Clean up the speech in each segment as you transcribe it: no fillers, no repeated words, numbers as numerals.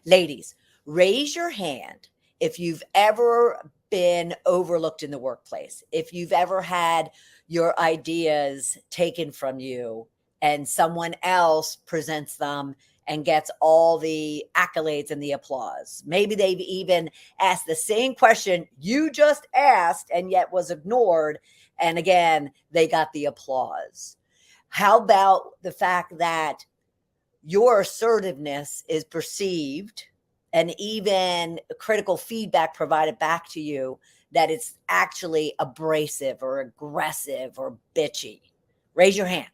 Ladies, raise your hand if you've ever been overlooked in the workplace, if you've ever had your ideas taken from you and someone else presents them and gets all the accolades and the applause. Maybe they've even asked the same question you just asked and yet was ignored. And again, they got the applause. How about the fact that your assertiveness is perceived and even critical feedback provided back to you that it's actually abrasive or aggressive or bitchy? Raise your hand.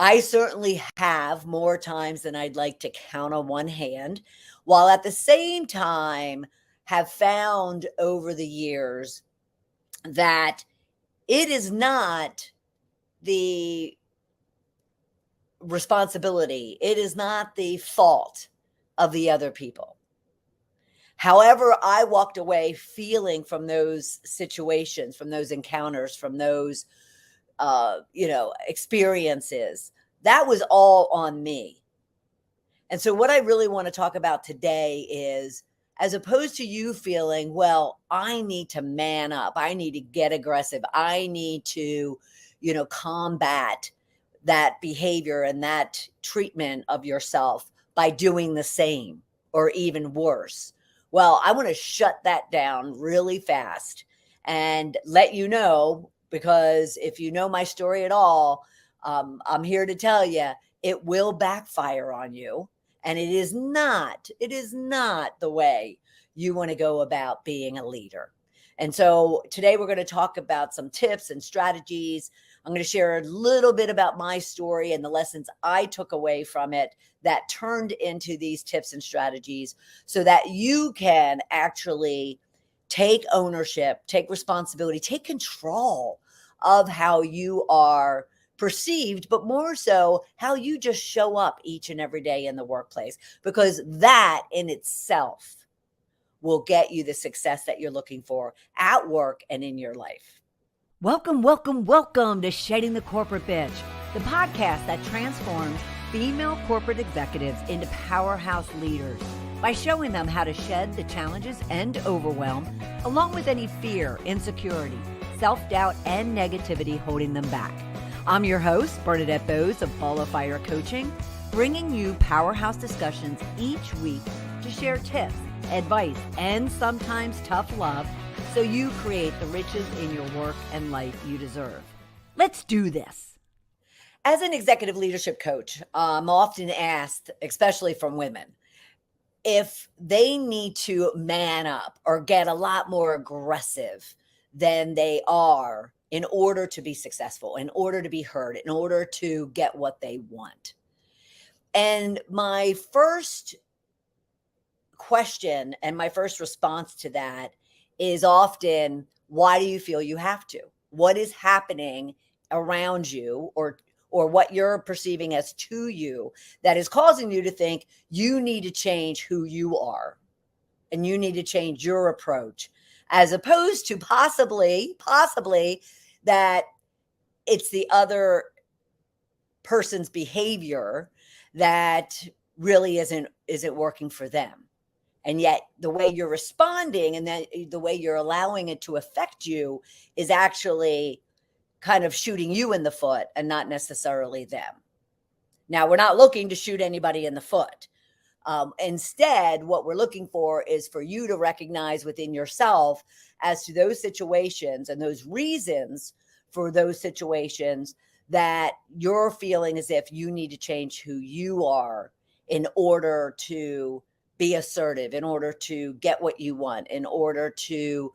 I certainly have more times than I'd like to count on one hand, while at the same time have found over the years that it is not the responsibility, it is not the fault of the other people. However, I walked away feeling from those situations, from those encounters, from those experiences, that was all on me. And so what I really want to talk about today is, as opposed to you feeling, well, I need to man up, I need to get aggressive, I need to, combat that behavior and that treatment of yourself by doing the same or even worse. Well, I want to shut that down really fast and let you know, because if you know my story at all, I'm here to tell you it will backfire on you. And it is not the way you want to go about being a leader. And so today we're going to talk about some tips and strategies. I'm going to share a little bit about my story and the lessons I took away from it that turned into these tips and strategies so that you can actually take ownership, take responsibility, take control of how you are perceived, but more so how you just show up each and every day in the workplace, because that in itself will get you the success that you're looking for at work and in your life. Welcome, welcome, welcome to Shedding the Corporate Bitch, the podcast that transforms female corporate executives into powerhouse leaders by showing them how to shed the challenges and overwhelm, along with any fear, insecurity, self-doubt, and negativity holding them back. I'm your host, Bernadette Bose of Ball of Fire Coaching, bringing you powerhouse discussions each week to share tips, advice, and sometimes tough love so you create the riches in your work and life you deserve. Let's do this. As an executive leadership coach, I'm often asked, especially from women, if they need to man up or get a lot more aggressive than they are in order to be successful, in order to be heard, in order to get what they want. And my first question and my first response to that is often, why do you feel you have to? What is happening around you or what you're perceiving as to you that is causing you to think you need to change who you are and you need to change your approach, as opposed to possibly that it's the other person's behavior that really isn't working for them. And yet the way you're responding and the way you're allowing it to affect you is actually kind of shooting you in the foot and not necessarily them. Now, we're not looking to shoot anybody in the foot. Instead, what we're looking for is for you to recognize within yourself as to those situations and those reasons for those situations that you're feeling as if you need to change who you are in order to be assertive, in order to get what you want, in order to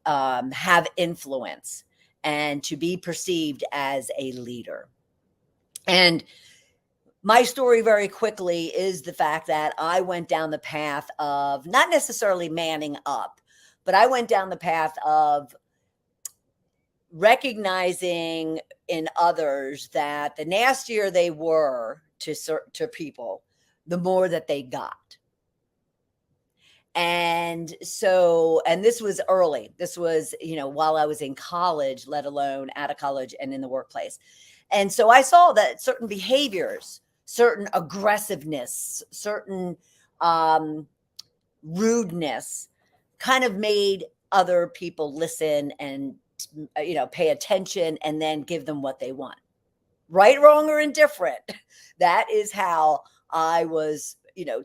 have influence and to be perceived as a leader. And my story very quickly is the fact that I went down the path of not necessarily manning up, but I went down the path of recognizing in others that the nastier they were to people, the more that they got. And so, and this was early. This was, while I was in college, let alone out of college and in the workplace. And so I saw that certain behaviors, certain aggressiveness, certain rudeness kind of made other people listen and, pay attention and then give them what they want. Right, wrong, or indifferent. That is how I was,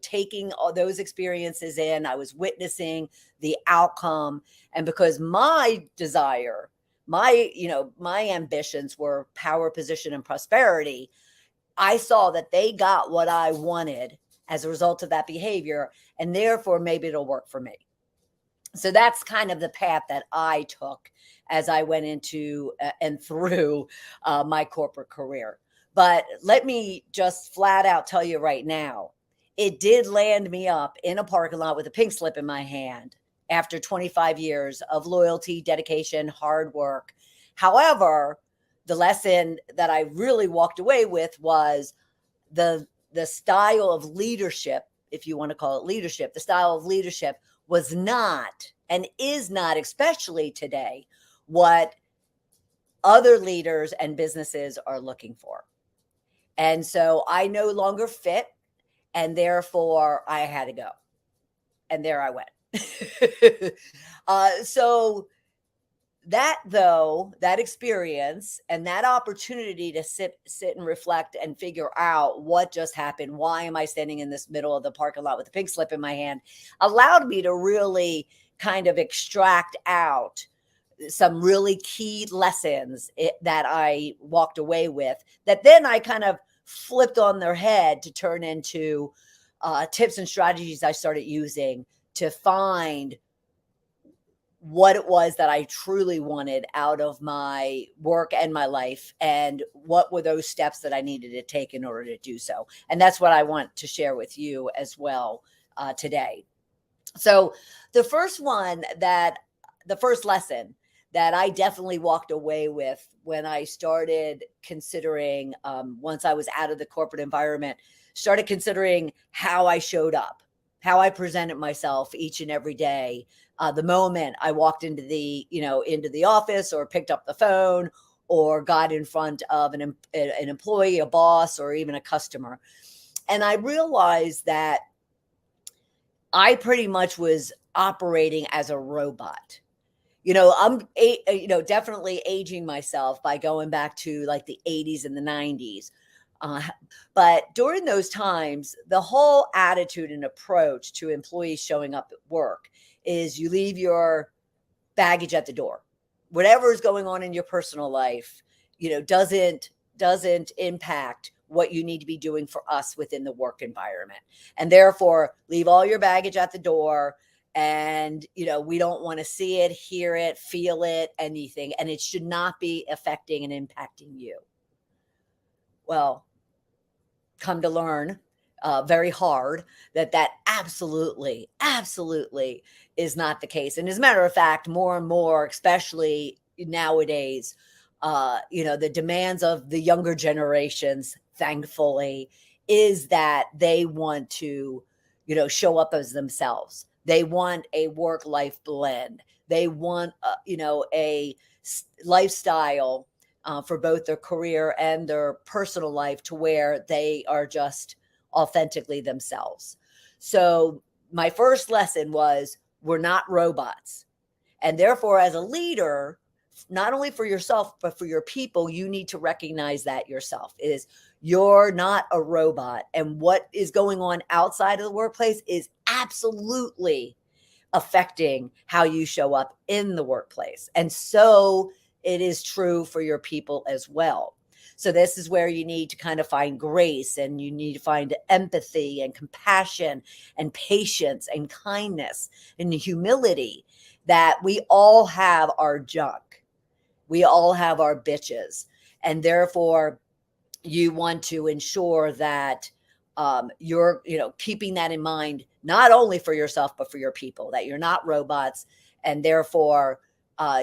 taking all those experiences in. I was witnessing the outcome. And because my desire, my ambitions were power, position, and prosperity, I saw that they got what I wanted as a result of that behavior. And therefore, maybe it'll work for me. So that's kind of the path that I took as I went into and through my corporate career. But let me just flat out tell you right now, it did land me up in a parking lot with a pink slip in my hand after 25 years of loyalty, dedication, hard work. However, the lesson that I really walked away with was the style of leadership, if you want to call it leadership, the style of leadership was not and is not, especially today, what other leaders and businesses are looking for. And so I no longer fit, and therefore I had to go. And there I went. So that experience and that opportunity to sit and reflect and figure out what just happened, why am I standing in this middle of the parking lot with a pink slip in my hand, allowed me to really kind of extract out some really key lessons that I walked away with, that then I kind of flipped on their head to turn into tips and strategies I started using to find what it was that I truly wanted out of my work and my life, and what were those steps that I needed to take in order to do so. And that's what I want to share with you as well today. So the first lesson that I definitely walked away with when I started considering, once I was out of the corporate environment, started considering how I showed up, how I presented myself each and every day. The moment I walked into the office, or picked up the phone, or got in front of an employee, a boss, or even a customer. And I realized that I pretty much was operating as a robot. I'm definitely aging myself by going back to like the 80s and the 90s. But during those times, the whole attitude and approach to employees showing up at work is you leave your baggage at the door. Whatever is going on in your personal life, doesn't impact what you need to be doing for us within the work environment. And therefore, leave all your baggage at the door. And, we don't want to see it, hear it, feel it, anything. And it should not be affecting and impacting you. Well, come to learn very hard that absolutely is not the case. And as a matter of fact, more and more, especially nowadays, the demands of the younger generations, thankfully, is that they want to, show up as themselves. They want a work-life blend. They want, a lifestyle for both their career and their personal life, to where they are just authentically themselves. So my first lesson was, we're not robots. And therefore, as a leader, not only for yourself, but for your people, you need to recognize that yourself is you're not a robot. And what is going on outside of the workplace is absolutely affecting how you show up in the workplace. And so it is true for your people as well. So this is where you need to kind of find grace, and you need to find empathy and compassion and patience and kindness and humility, that we all have our junk. We all have our bitches. And therefore, you want to ensure that you're, keeping that in mind, not only for yourself, but for your people, that you're not robots. And therefore,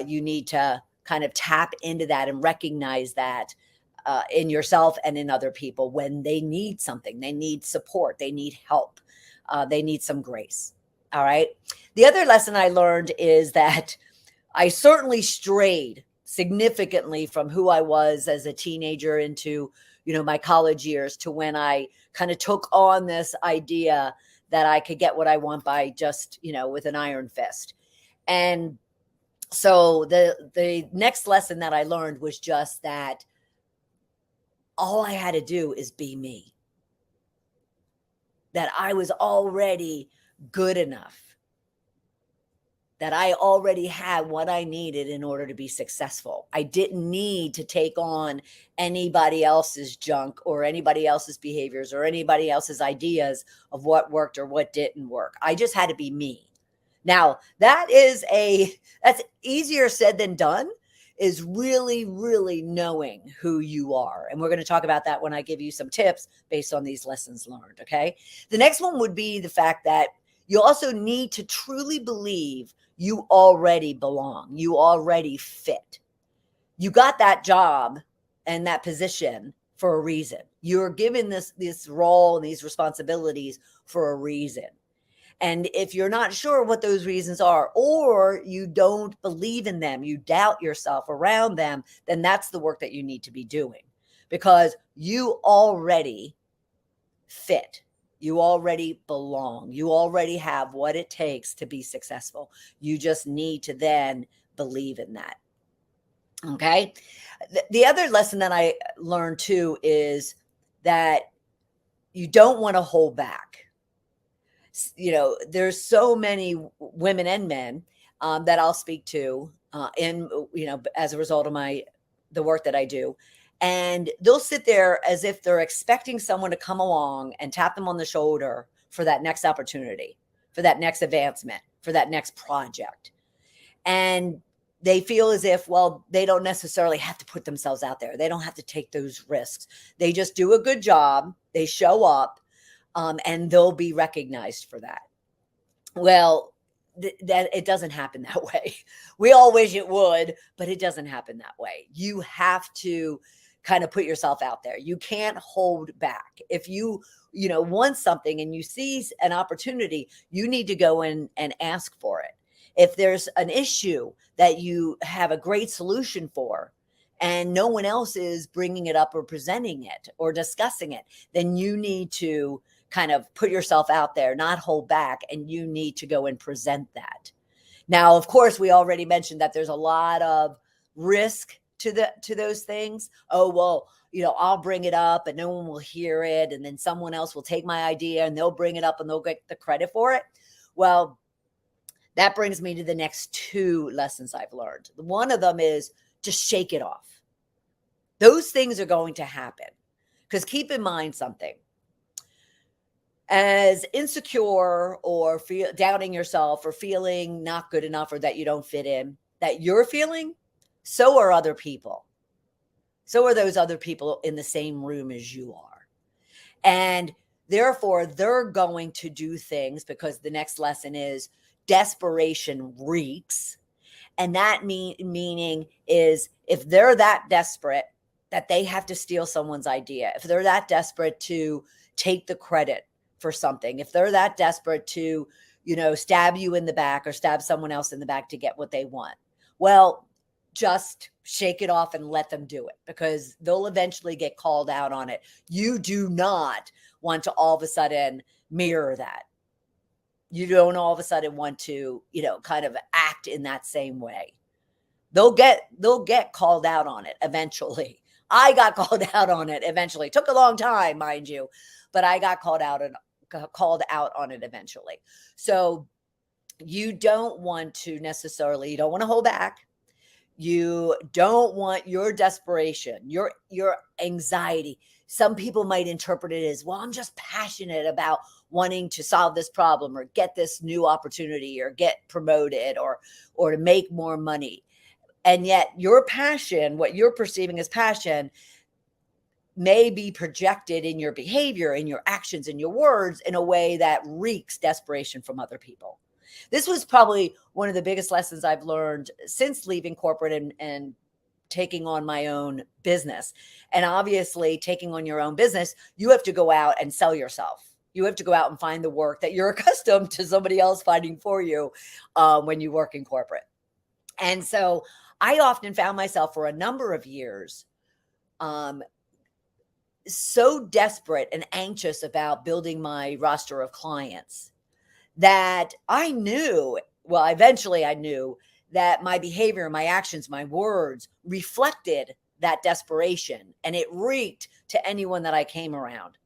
you need to kind of tap into that and recognize that in yourself and in other people when they need something, they need support, they need help, they need some grace. All right. The other lesson I learned is that I certainly strayed significantly from who I was as a teenager into, my college years, to when I kind of took on this idea that I could get what I want by just, with an iron fist. And so the next lesson that I learned was just that all I had to do is be me. That I was already good enough. That I already had what I needed in order to be successful. I didn't need to take on anybody else's junk or anybody else's behaviors or anybody else's ideas of what worked or what didn't work. I just had to be me. Now, that's easier said than done, is really, really knowing who you are. And we're going to talk about that when I give you some tips based on these lessons learned, okay? The next one would be the fact that you also need to truly believe you already belong. You already fit. You got that job and that position for a reason. You're given this role and these responsibilities for a reason. And if you're not sure what those reasons are, or you don't believe in them, you doubt yourself around them, then that's the work that you need to be doing, because you already fit. You already belong. You already have what it takes to be successful. You just need to then believe in that. Okay. The other lesson that I learned too is that you don't want to hold back. There's so many women and men that I'll speak to as a result of the work that I do. And they'll sit there as if they're expecting someone to come along and tap them on the shoulder for that next opportunity, for that next advancement, for that next project. And they feel as if, well, they don't necessarily have to put themselves out there. They don't have to take those risks. They just do a good job. They show up. And they'll be recognized for that. Well, that it doesn't happen that way. We all wish it would, but it doesn't happen that way. You have to kind of put yourself out there. You can't hold back. If you want something and you see an opportunity, you need to go in and ask for it. If there's an issue that you have a great solution for, and no one else is bringing it up or presenting it or discussing it, then you need to kind of put yourself out there, not hold back, and you need to go and present that. Now, of course, we already mentioned that there's a lot of risk to those things. Oh, well, I'll bring it up and no one will hear it, and then someone else will take my idea and they'll bring it up and they'll get the credit for it. Well, that brings me to the next two lessons I've learned. One of them is just shake it off. Those things are going to happen, because keep in mind something. As insecure or doubting yourself or feeling not good enough or that you don't fit in, that you're feeling, so are other people. So are those other people in the same room as you are. And therefore, they're going to do things, because the next lesson is desperation reeks. And that meaning is, if they're that desperate that they have to steal someone's idea, if they're that desperate to take the credit for something, if they're that desperate to, stab you in the back or stab someone else in the back to get what they want, well, just shake it off and let them do it, because they'll eventually get called out on it. You do not want to all of a sudden mirror that. You don't all of a sudden want to, kind of act in that same way. They'll get called out on it eventually. I got called out on it eventually. It took a long time, mind you, but I got called out on it eventually. So you don't want to necessarily, you don't want to hold back. You don't want your desperation, your anxiety. Some people might interpret it as, well, I'm just passionate about wanting to solve this problem or get this new opportunity or get promoted or to make more money. And yet your passion, what you're perceiving as passion, may be projected in your behavior, in your actions, in your words, in a way that reeks desperation from other people. This was probably one of the biggest lessons I've learned since leaving corporate and taking on my own business. And obviously, taking on your own business, you have to go out and sell yourself. You have to go out and find the work that you're accustomed to somebody else finding for you when you work in corporate. And so I often found myself for a number of years so desperate and anxious about building my roster of clients that I knew, well, eventually I knew that my behavior, my actions, my words reflected that desperation, and it reeked to anyone that I came around.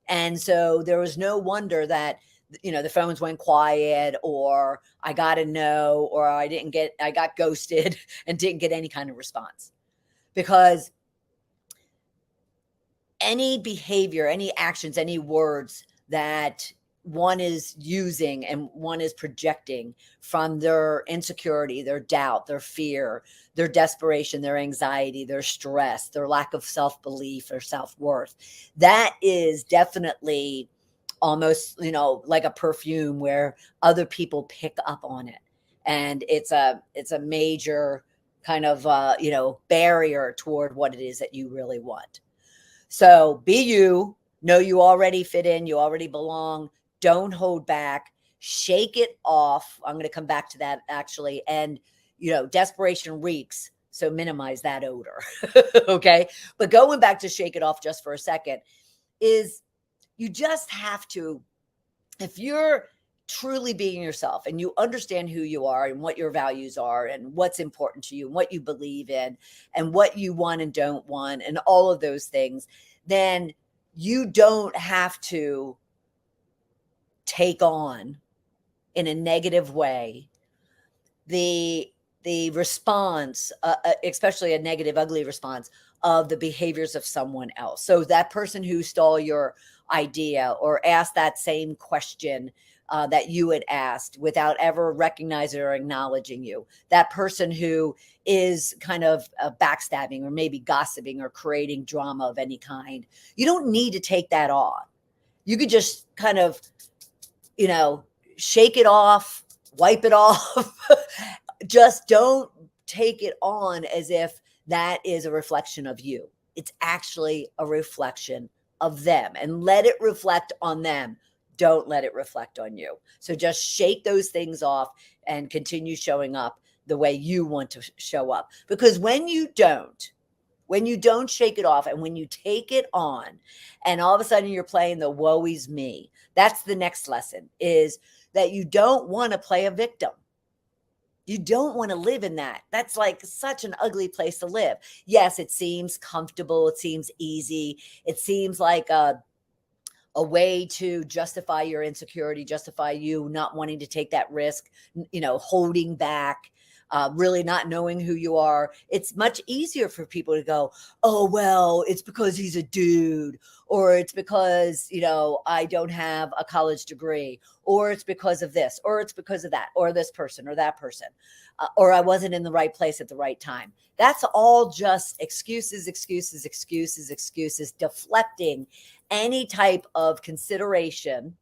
And so there was no wonder that, the phones went quiet, or I got a no, or I got ghosted and didn't get any kind of response, because any behavior, any actions, any words that one is using and one is projecting from their insecurity, their doubt, their fear, their desperation, their anxiety, their stress, their lack of self-belief or self-worth, that is definitely almost, like a perfume where other people pick up on it. And it's a major kind of, barrier toward what it is that you really want. So be you. Know you already fit in. You already belong. Don't hold back. Shake it off. I'm going to come back to that actually. And, desperation reeks. So minimize that odor. Okay. But going back to shake it off just for a second is you just have to, if you're truly being yourself and you understand who you are and what your values are and what's important to you and what you believe in and what you want and don't want and all of those things, then you don't have to take on in a negative way the response, especially a negative, ugly response of the behaviors of someone else. So that person who stole your idea or asked that same question that you had asked without ever recognizing or acknowledging you, that person who is kind of backstabbing or maybe gossiping or creating drama of any kind, you don't need to take that on. You could just kind of, shake it off, wipe it off. Just don't take it on as if that is a reflection of you. It's actually a reflection of them, and let it reflect on them. Don't let it reflect on you. So just shake those things off and continue showing up the way you want to show up. Because when you don't shake it off and when you take it on and all of a sudden you're playing the woe is me, that's the next lesson, is that you don't want to play a victim. You don't want to live in that. That's like such an ugly place to live. Yes, it seems comfortable. It seems easy. It seems like a way to justify your insecurity, justify you not wanting to take that risk, holding back, really not knowing who you are. It's much easier for people to go, oh, well, it's because he's a dude, or it's because, I don't have a college degree, or it's because of this, or it's because of that, or this person or that person, or I wasn't in the right place at the right time. That's all just excuses, deflecting any type of consideration,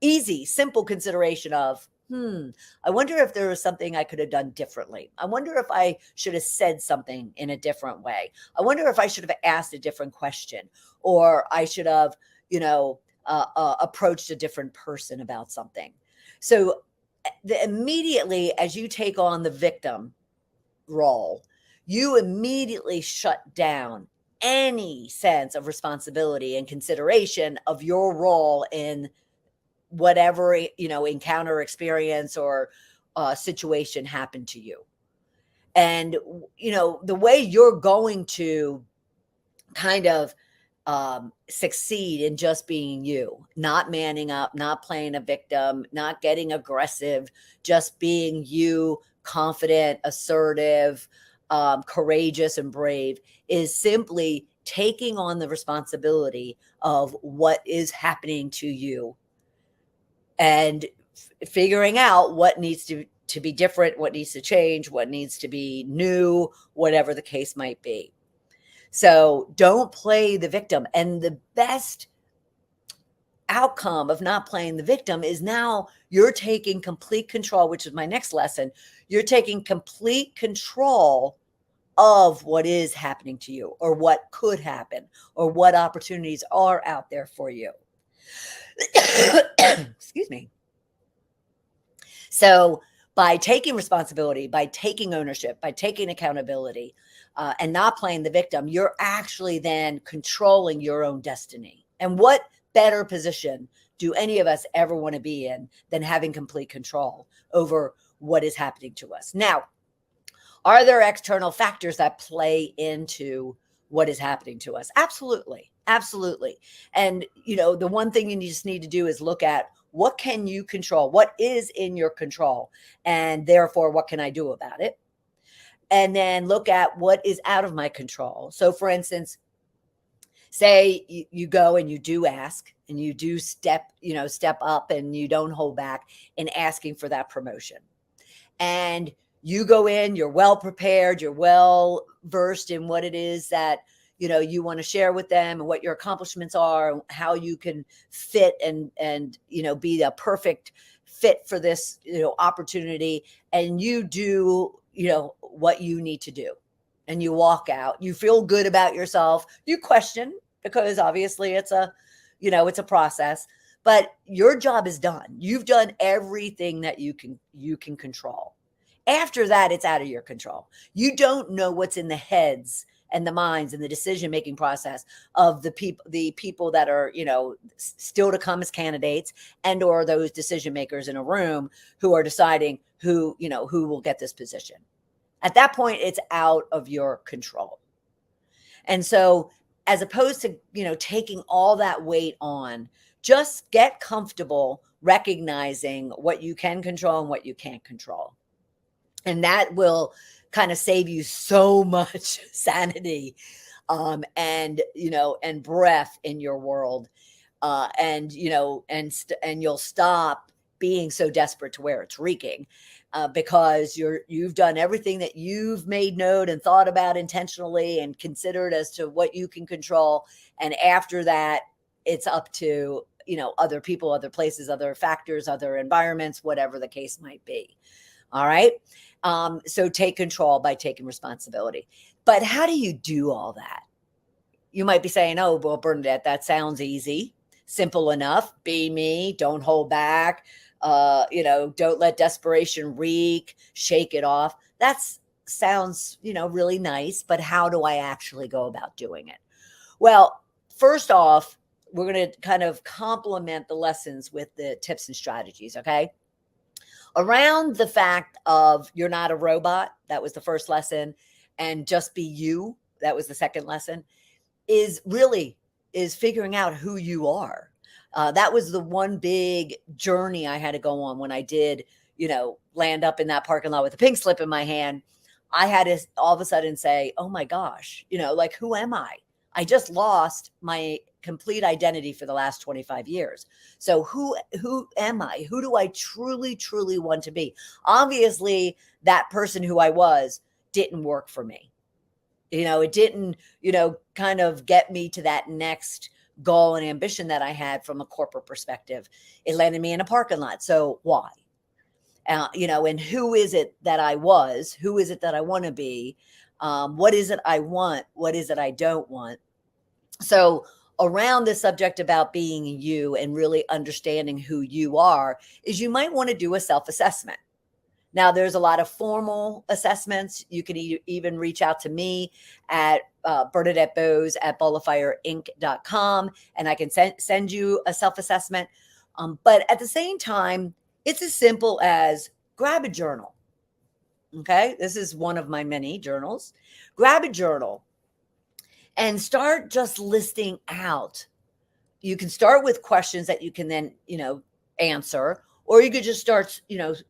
easy, simple consideration of, I wonder if there was something I could have done differently. I wonder if I should have said something in a different way. I wonder if I should have asked a different question, or I should have, approached a different person about something. So immediately as you take on the victim role, you immediately shut down any sense of responsibility and consideration of your role in whatever, encounter, experience, or situation happened to you. And, the way you're going to kind of succeed in just being you, not manning up, not playing a victim, not getting aggressive, just being you, confident, assertive, courageous, and brave, is simply taking on the responsibility of what is happening to you and figuring out what needs to be different, what needs to change, what needs to be new, whatever the case might be. So don't play the victim. And the best outcome of not playing the victim is now you're taking complete control, which is my next lesson. You're taking complete control of what is happening to you, or what could happen, or what opportunities are out there for you. Excuse me. So by taking responsibility, by taking ownership, by taking accountability, and not playing the victim, you're actually then controlling your own destiny. And what better position do any of us ever want to be in than having complete control over what is happening to us? Now, are there external factors that play into what is happening to us? Absolutely. Absolutely. And, the one thing you just need to do is look at what can you control? What is in your control? And therefore, what can I do about it? And then look at what is out of my control. So, for instance, say you go and you do ask and you do step up and you don't hold back in asking for that promotion. And you go in, you're well prepared, you're well versed in what it is that you want to share with them and what your accomplishments are and how you can fit and be the perfect fit for this opportunity. And you do what you need to do, and you walk out, you feel good about yourself, you question, because obviously it's a process, but your job is done. You've done everything that you can control. After that, it's out of your control. You don't know what's in the heads and the minds and the decision-making process of the people that are, still to come as candidates, and or those decision makers in a room who are deciding who will get this position. At that point, it's out of your control. And so, as opposed to, taking all that weight on, just get comfortable recognizing what you can control and what you can't control. And that will kind of save you so much sanity, and breath in your world. And you'll stop being so desperate to where it's reeking, because you've done everything that you've made note and thought about intentionally and considered as to what you can control. And after that, it's up to, other people, other places, other factors, other environments, whatever the case might be. All right. So take control by taking responsibility. But how do you do all that? You might be saying, oh, well, Bernadette, that sounds easy, simple enough. Be me, don't hold back. Don't let desperation reek, shake it off. That sounds, really nice, but how do I actually go about doing it? Well, first off, we're going to kind of complement the lessons with the tips and strategies. Okay. Around the fact of you're not a robot, that was the first lesson, and just be you, that was the second lesson, is figuring out who you are. That was the one big journey I had to go on when I did, land up in that parking lot with a pink slip in my hand. I had to all of a sudden say, oh my gosh, who am I? I just lost my complete identity for the last 25 years. So who am I? Who do I truly, truly want to be? Obviously, that person who I was didn't work for me. It didn't, kind of get me to that next goal and ambition that I had from a corporate perspective. It landed me in a parking lot. So why? And who is it that I was? Who is it that I want to be? What is it I want? What is it I don't want? So around the subject about being you and really understanding who you are is you might want to do a self-assessment. Now, there's a lot of formal assessments. You can even reach out to me at Bernadette Bose at ballofireinc.com, and I can send you a self-assessment. But at the same time, it's as simple as grab a journal. Okay, this is one of my many journals. Grab a journal and start just listing out. You can start with questions that you can then, answer, or you could just start,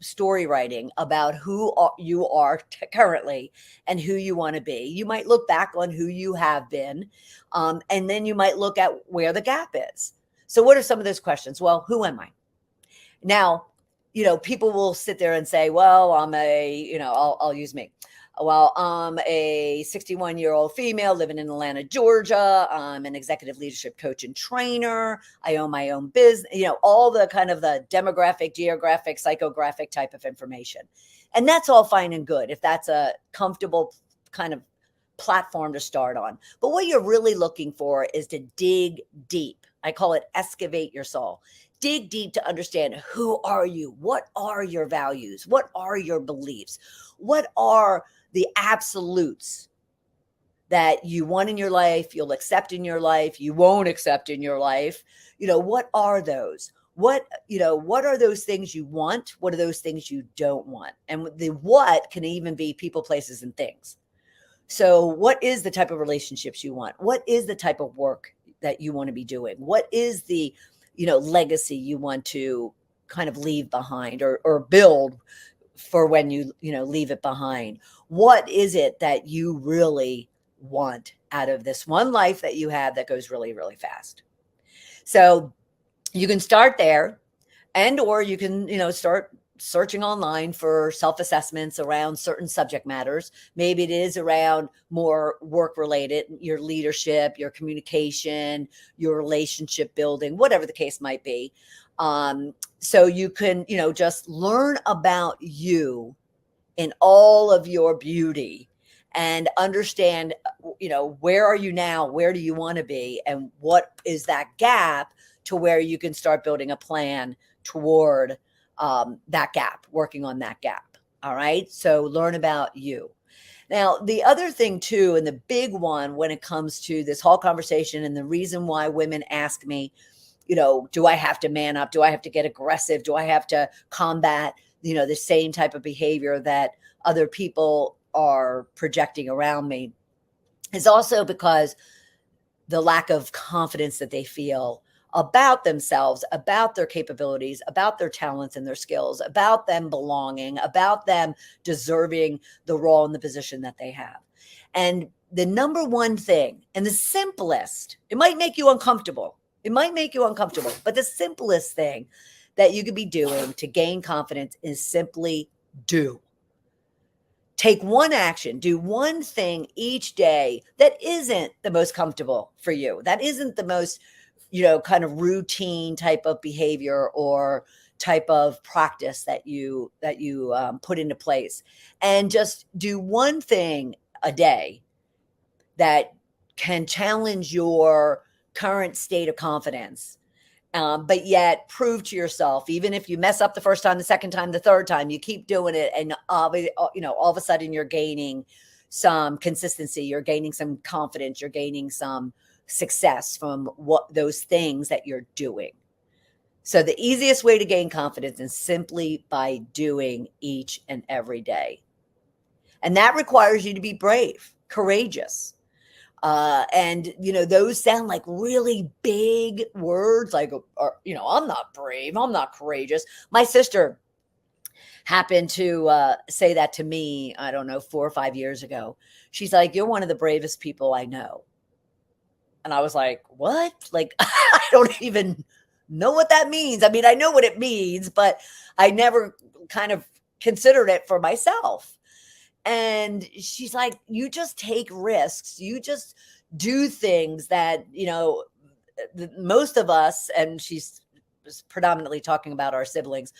story writing about who you are currently and who you want to be. You might look back on who you have been, and then you might look at where the gap is. So what are some of those questions? Well, who am I? Now, people will sit there and say, well, I'll use me. Well, I'm a 61-year-old female living in Atlanta, Georgia. I'm an executive leadership coach and trainer. I own my own business, all the kind of the demographic, geographic, psychographic type of information. And that's all fine and good if that's a comfortable kind of platform to start on. But what you're really looking for is to dig deep. I call it excavate your soul. Dig deep to understand, who are you? What are your values? What are your beliefs? What are the absolutes that you want in your life, you'll accept in your life, you won't accept in your life. What are those? What are those things you want? What are those things you don't want? And the what can even be people, places, and things. So what is the type of relationships you want? What is the type of work that you want to be doing? What is the, legacy you want to kind of leave behind or build for when you leave it behind? What is it that you really want out of this one life that you have that goes really, really fast? So you can start there, and or you can, start searching online for self-assessments around certain subject matters. Maybe it is around more work related, your leadership, your communication, your relationship building, whatever the case might be. So you can, just learn about you in all of your beauty and understand, where are you now? Where do you want to be? And what is that gap to where you can start building a plan toward that gap, working on that gap. All right. So learn about you. Now, the other thing too, and the big one when it comes to this whole conversation, and the reason why women ask me, do I have to man up? Do I have to get aggressive? Do I have to combat, the same type of behavior that other people are projecting around me? Is also because the lack of confidence that they feel about themselves, about their capabilities, about their talents and their skills, about them belonging, about them deserving the role and the position that they have. And the number one thing, and the simplest, it might make you uncomfortable. It might make you uncomfortable, but the simplest thing that you could be doing to gain confidence is simply do. Take one action, do one thing each day that isn't the most comfortable for you, that isn't the most, kind of routine type of behavior or type of practice that you put into place, and just do one thing a day that can challenge your current state of confidence, but yet prove to yourself, even if you mess up the first time, the second time, the third time, you keep doing it, and all of a sudden you're gaining some consistency, you're gaining some confidence, you're gaining some success from what those things that you're doing. So the easiest way to gain confidence is simply by doing each and every day. And that requires you to be brave, courageous. And those sound like really big words, like, I'm not brave, I'm not courageous. My sister happened to say that to me, I don't know, 4 or 5 years ago. She's like, "You're one of the bravest people I know." And I was like, "What?" Like, I don't even know what that means. I mean, I know what it means, but I never kind of considered it for myself. And she's like, "You just take risks. You just do things that, most of us," and she's predominantly talking about our siblings,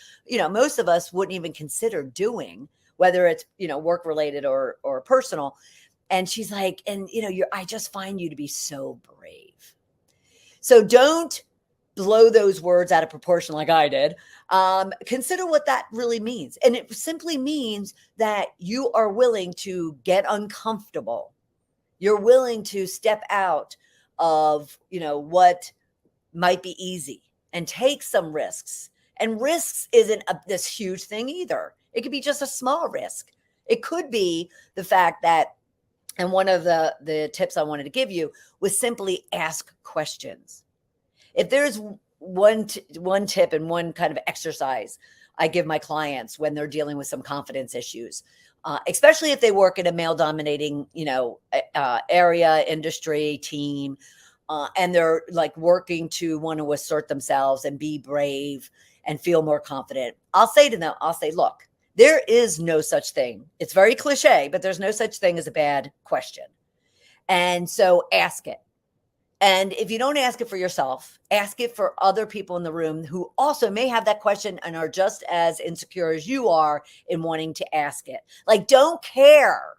most of us wouldn't even consider doing, whether it's, work related or personal. And she's like, "And, I just find you to be so brave." So don't blow those words out of proportion like I did. Consider what that really means. And it simply means that you are willing to get uncomfortable. You're willing to step out of, what might be easy and take some risks. And risks isn't this huge thing either. It could be just a small risk. It could be the fact that, and one of the tips I wanted to give you was simply ask questions. If there's one tip and one kind of exercise I give my clients when they're dealing with some confidence issues, especially if they work in a male dominating, area, industry, team, and they're like working to want to assert themselves and be brave and feel more confident. I'll say to them, "Look, there is no such thing." It's very cliche, but there's no such thing as a bad question. And so ask it. And if you don't ask it for yourself, ask it for other people in the room who also may have that question and are just as insecure as you are in wanting to ask it. Like, don't care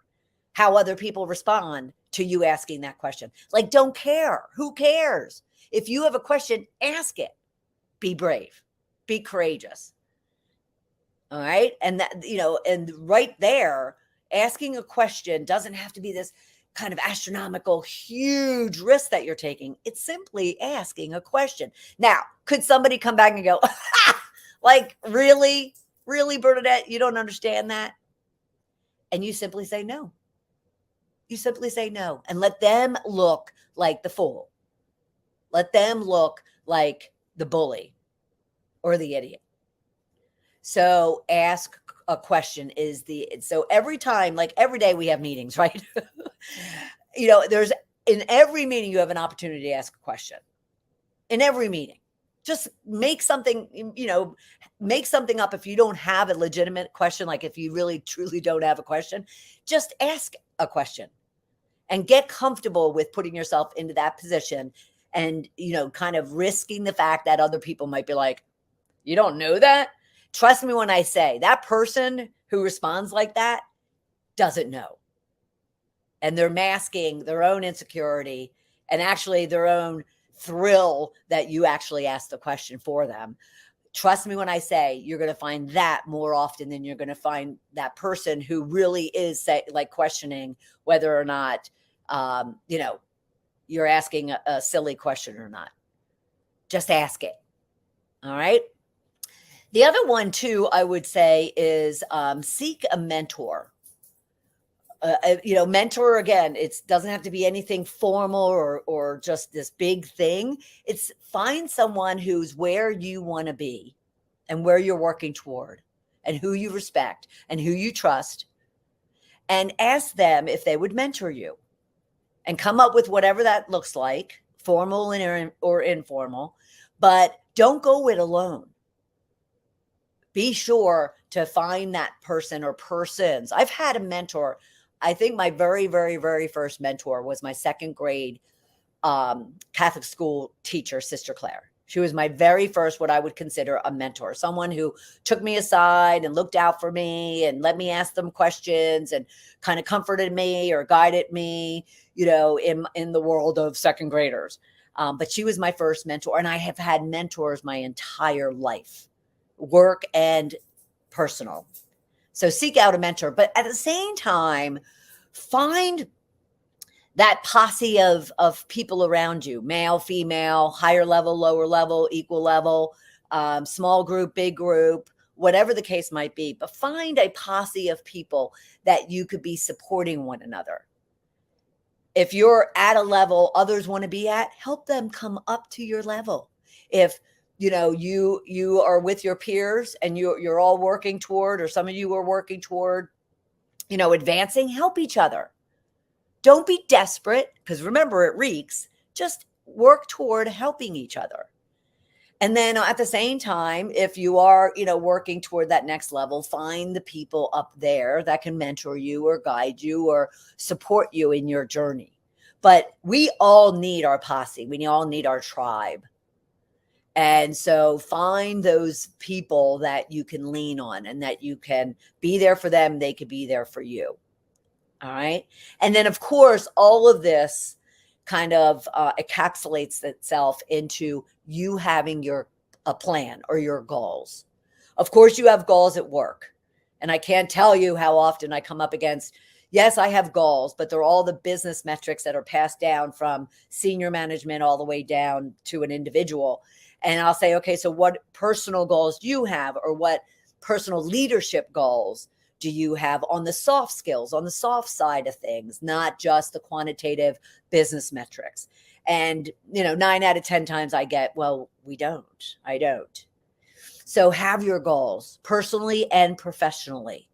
how other people respond to you asking that question. Like, don't care. Who cares? If you have a question, ask it. Be brave. Be courageous. All right. And that, and right there, asking a question doesn't have to be this kind of astronomical, huge risk that you're taking. It's simply asking a question. Now, could somebody come back and go, like, really, Bernadette, you don't understand that? And you simply say no. You simply say no and let them look like the fool. Let them look like the bully or the idiot. So ask a question so every time, like every day we have meetings, right? There's in every meeting you have an opportunity to ask a question. In every meeting. Just make something up. If you don't have a legitimate question, like if you really truly don't have a question, just ask a question and get comfortable with putting yourself into that position and, kind of risking the fact that other people might be like, you don't know that? Trust me when I say that person who responds like that doesn't know. And they're masking their own insecurity and actually their own thrill that you actually asked the question for them. Trust me when I say you're going to find that more often than you're going to find that person who really is questioning whether or not, you're asking a silly question or not. Just ask it. All right. The other one too, I would say is seek a mentor. Mentor, again, it doesn't have to be anything formal or just this big thing. It's find someone who's where you want to be and where you're working toward and who you respect and who you trust, and ask them if they would mentor you and come up with whatever that looks like, formal or informal, but don't go it alone. Be sure to find that person or persons. I've had a mentor. I think my very, very, very first mentor was my second grade Catholic school teacher, Sister Claire. She was my very first, what I would consider a mentor, someone who took me aside and looked out for me and let me ask them questions and kind of comforted me or guided me, in the world of second graders. But she was my first mentor, and I have had mentors my entire life, work and personal. So seek out a mentor, but at the same time, find that posse of people around you, male, female, higher level, lower level, equal level, small group, big group, whatever the case might be. But find a posse of people that you could be supporting one another. If you're at a level others want to be at, help them come up to your level. If you are with your peers and you're all working toward, or some of you are working toward, advancing, help each other. Don't be desperate, because remember, it reeks. Just work toward helping each other. And then at the same time, if you are, working toward that next level, find the people up there that can mentor you or guide you or support you in your journey. But we all need our posse. We all need our tribe. And so find those people that you can lean on and that you can be there for them. They could be there for you. All right. And then, of course, all of this kind of encapsulates itself into you having a plan or your goals. Of course, you have goals at work. And I can't tell you how often I come up against, yes, I have goals, but they're all the business metrics that are passed down from senior management all the way down to an individual. And I'll say, okay, so what personal goals do you have, or what personal leadership goals do you have on the soft skills, on the soft side of things, not just the quantitative business metrics? And, 9 out of 10 times I get, well, I don't. So have your goals personally and professionally.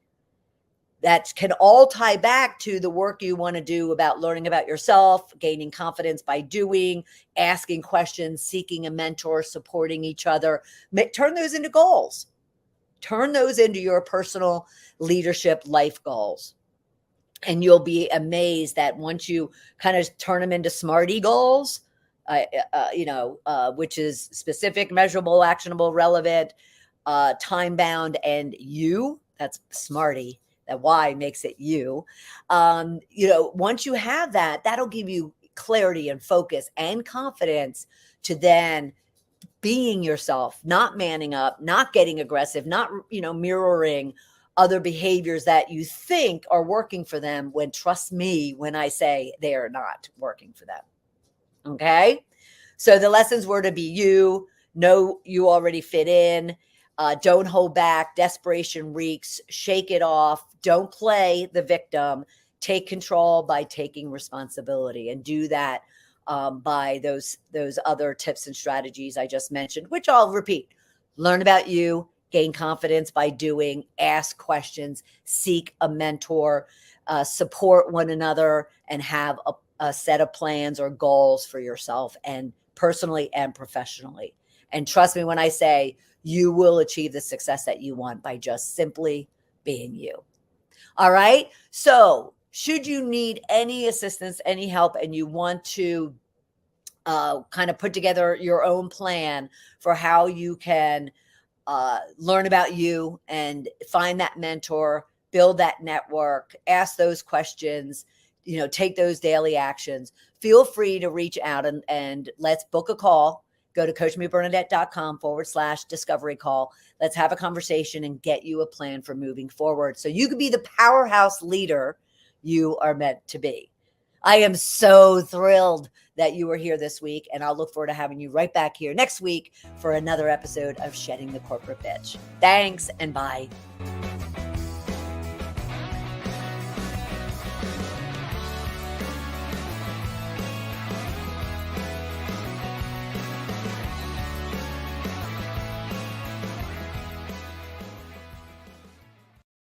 That can all tie back to the work you want to do about learning about yourself, gaining confidence by doing, asking questions, seeking a mentor, supporting each other. Turn those into goals. Turn those into your personal leadership life goals. And you'll be amazed that once you kind of turn them into SMARTY goals, which is specific, measurable, actionable, relevant, time-bound, and that's SMARTY. That Y makes it you. Once you have that, that'll give you clarity and focus and confidence to then being yourself, not manning up, not getting aggressive, not, mirroring other behaviors that you think are working for them, when, trust me when I say they are not working for them. Okay. So the lessons were to be you, know you already fit in, don't hold back, desperation reeks, shake it off, don't play the victim, take control by taking responsibility, and do that by those other tips and strategies I just mentioned, which I'll repeat. Learn about you, gain confidence by doing, ask questions, seek a mentor, support one another, and have a set of plans or goals for yourself, and personally and professionally. And trust me when I say you will achieve the success that you want by just simply being you. All right. So, should you need any assistance, any help, and you want to kind of put together your own plan for how you can learn about you and find that mentor, build that network, ask those questions, take those daily actions, feel free to reach out and let's book a call. Go to coachmebernadette.com/discovery call. Let's have a conversation and get you a plan for moving forward so you can be the powerhouse leader you are meant to be. I am so thrilled that you were here this week, and I'll look forward to having you right back here next week for another episode of Shedding the Corporate Bitch. Thanks, and bye.